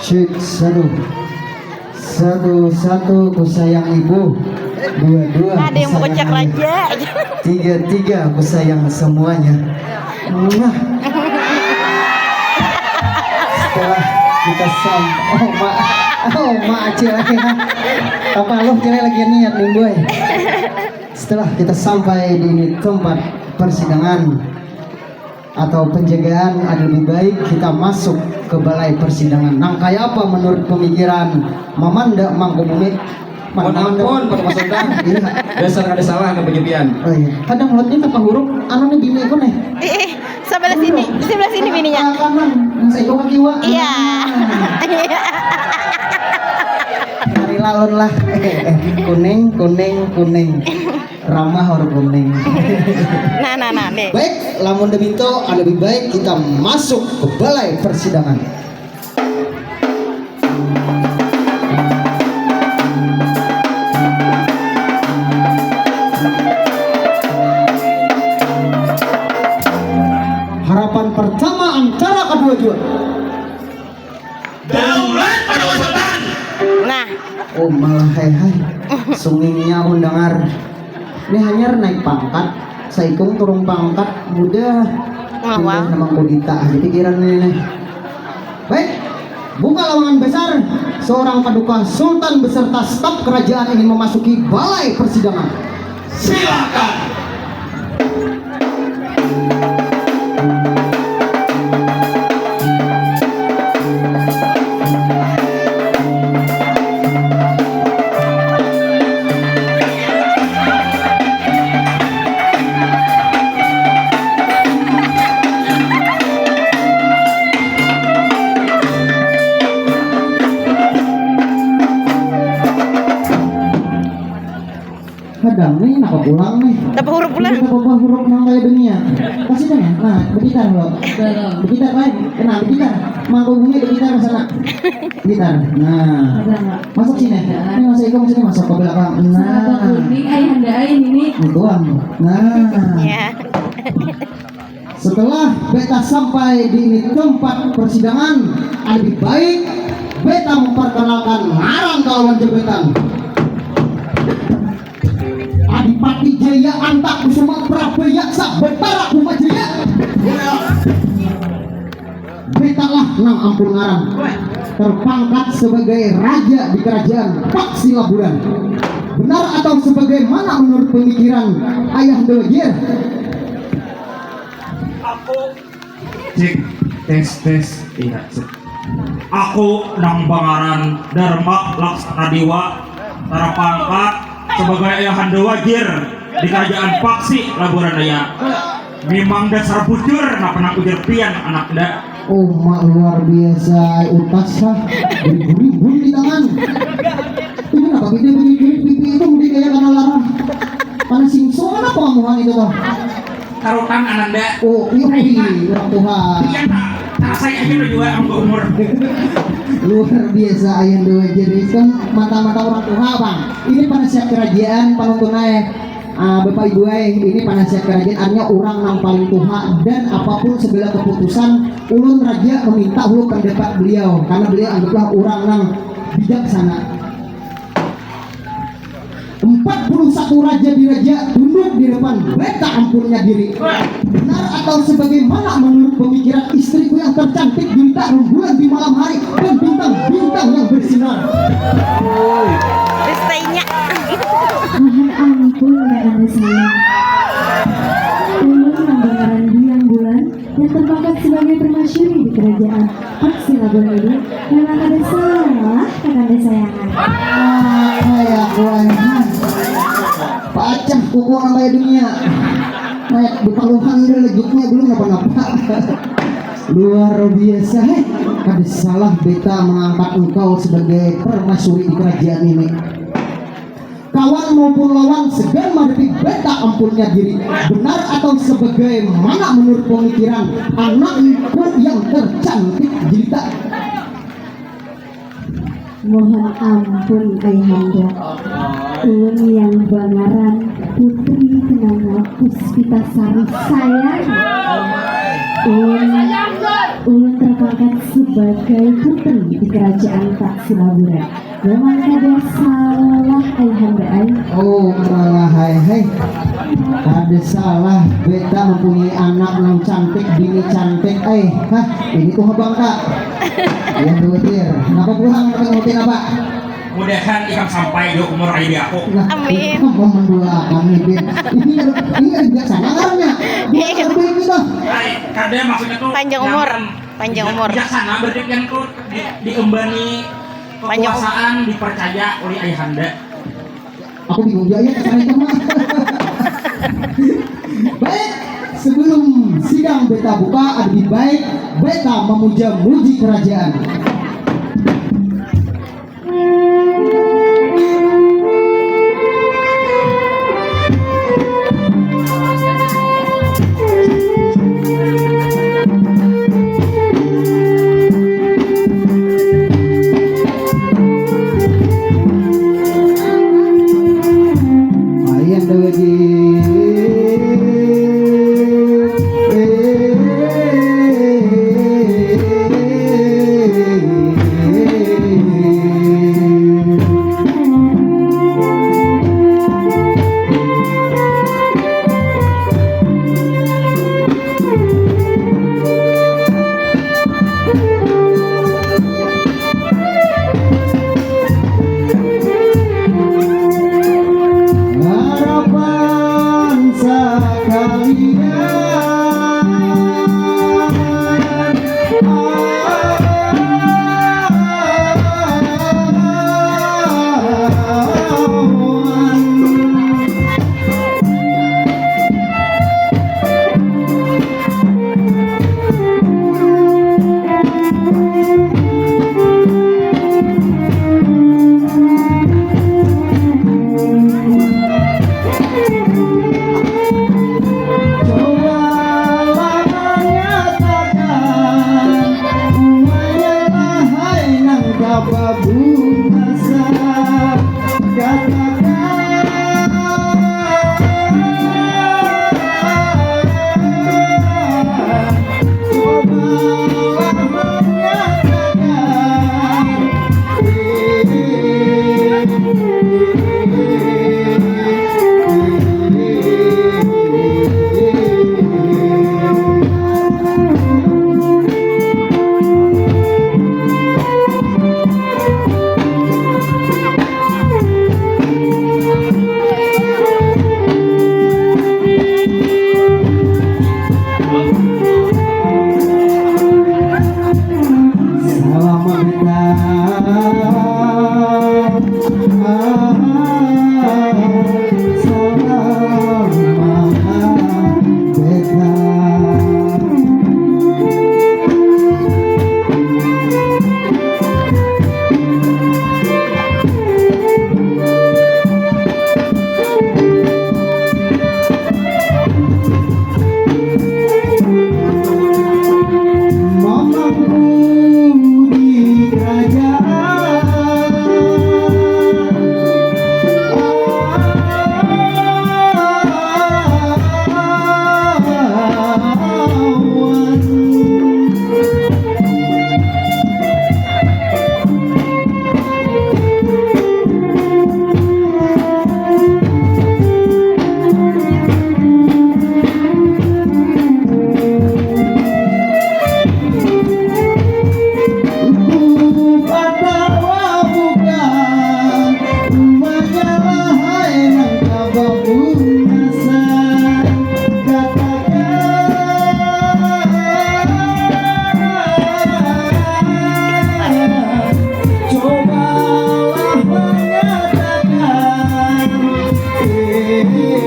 Cek satu ku sayang ibu, dua Ada yang mau kocak raja. tiga ku sayang semuanya. Nah, setelah kita apa lo kira lagi niat nih boy. Setelah kita sampai di tempat persidangan atau penjagaan, ada lebih baik kita masuk ke balai persidangan. Nang kayak apa menurut pemikiran Mamanda Mangkubumi? Ampun, Pak Masudang. Iya. Dasar ada salah ke penyepian. Oh iya. Kadang mulutnya tak huruf, anu nih bini aku nih. Sebelah sini bininya. Kanan, yang saya kau kiwa. Iya. Hari lalon lah. Kuning. Ramah huruf kuning. Nah, nih. Baik, lamun debito, lebih baik kita masuk ke balai persidangan. Harapan pertama antara kedua juara. Daulat pada Sultan. Nah, Oh malah hai sungingnya undangar. Ini hanya naik pangkat, saikung turun pangkat, mudah Wow. nama kudita aja pikiran ini. Baik, buka lawangan besar. Seorang paduka sultan beserta staf kerajaan ingin memasuki balai persidangan. Silakan. Kadang nih, kenapa pulang nih? dapat huruf pula. Kenapa huruf nang kayak dunia? Kasih kan ya? Nah, bergitar loh. Bergitar baik. Kena bergitar. Mangkuk bumi bergitar ke sana. Bergitar. Nah, masuk sini. Ini masuk ikut sini masuk ke belakang. Nah, ini. tuan. Nah, Ya. setelah beta sampai di tempat persidangan, lebih baik beta memperkenalkan marang kawan jabatan. Adipati Jaya Antak Kusuma Prabayaksa Betara Kumajaya. Beta lah nang ampun ngarang, terpangkat sebagai raja di kerajaan Paksi Laburan. Benar atau sebagaimana menurut pemikiran Ayah Dojer? Aku tes iya. Aku nang Bangaran Dharma Laksana Dewa terpangkat sebagai ayahanda wajir di kerajaan Paksi Laburan Daya. Memang dasar bujur na pernah ujar pian anak da. Oh mak luar biasa, utas lah beribu-ribu di tangan. Itu kenapa gede pipi itu mudi kayak karena larang. Karena singso apa pengamuhan itu toh? Karutan ananda. Oh iya orang Tuhan. Iya tak saya aja udah juga angka umur. Luar biasa ayah dua jadi kan mata-mata orang tua bang. Ini penasihat kerajaan panuntun bapak ibu ini penasihat kerajaan artinya orang yang paling tua dan apapun segala keputusan ulun raja meminta ulun pendapat beliau karena beliau anggaplah orang yang bijaksana. 41 raja diraja tunduk di depan beta ampunnya diri. Benar atau sebagaimana menurut pemikiran istriku yang tercantik bintang rembulan di malam hari dan bintang-bintang yang bersinar. Bestainya. Mohon ampun ya Anda sayang. Ulun Bangaran Biang Bulan yang terpangkat sebagai permasyuri di kerajaan Paksi Laburan ini memang ada salah Anda sayangan. Kayak kuahan pacah kuku namanya dunia kayak berpaluhan deh legitnya belum apa-apa. Luar biasa ada salah beta mengangkat engkau sebagai permasyuri di kerajaan ini. Kawan maupun lawan segan menghadapi beta ampunnya diri. Benar atau sebagaimana menurut pemikiran anakku yang tercantik jelita? Mohon ampun Ayahanda. Ulun yang Bangaran Putri Kenanga Puspitasari sayang. Ulun ulun terpangkat sebagai putri di kerajaan Taksilaburan. Memang ada salah ayahanda ai. Oh malah hai ada salah beta mempunyai anak yang cantik bini cantik hah ini tuh abang kak ya dutir kenapa pulang ngutin apa mudahan ikam sampai di umur ayah aku. Amin. Abang mendoakan nih Bin ini kan bijaksana karena dia lebih gitu Hai, kadang maksudnya tuh Panjang umur. Panjang umur. Bijaksana berarti kan tuh diembani Panjang umur. kekuasaan dipercaya oleh ayahanda. aku bingung dia ya kesana itu mah baik sebelum sidang beta buka lebih baik beta memuja-muji kerajaan. Ayan daw harapan sekalian cobalah menyatakan semuanya hai nang kababu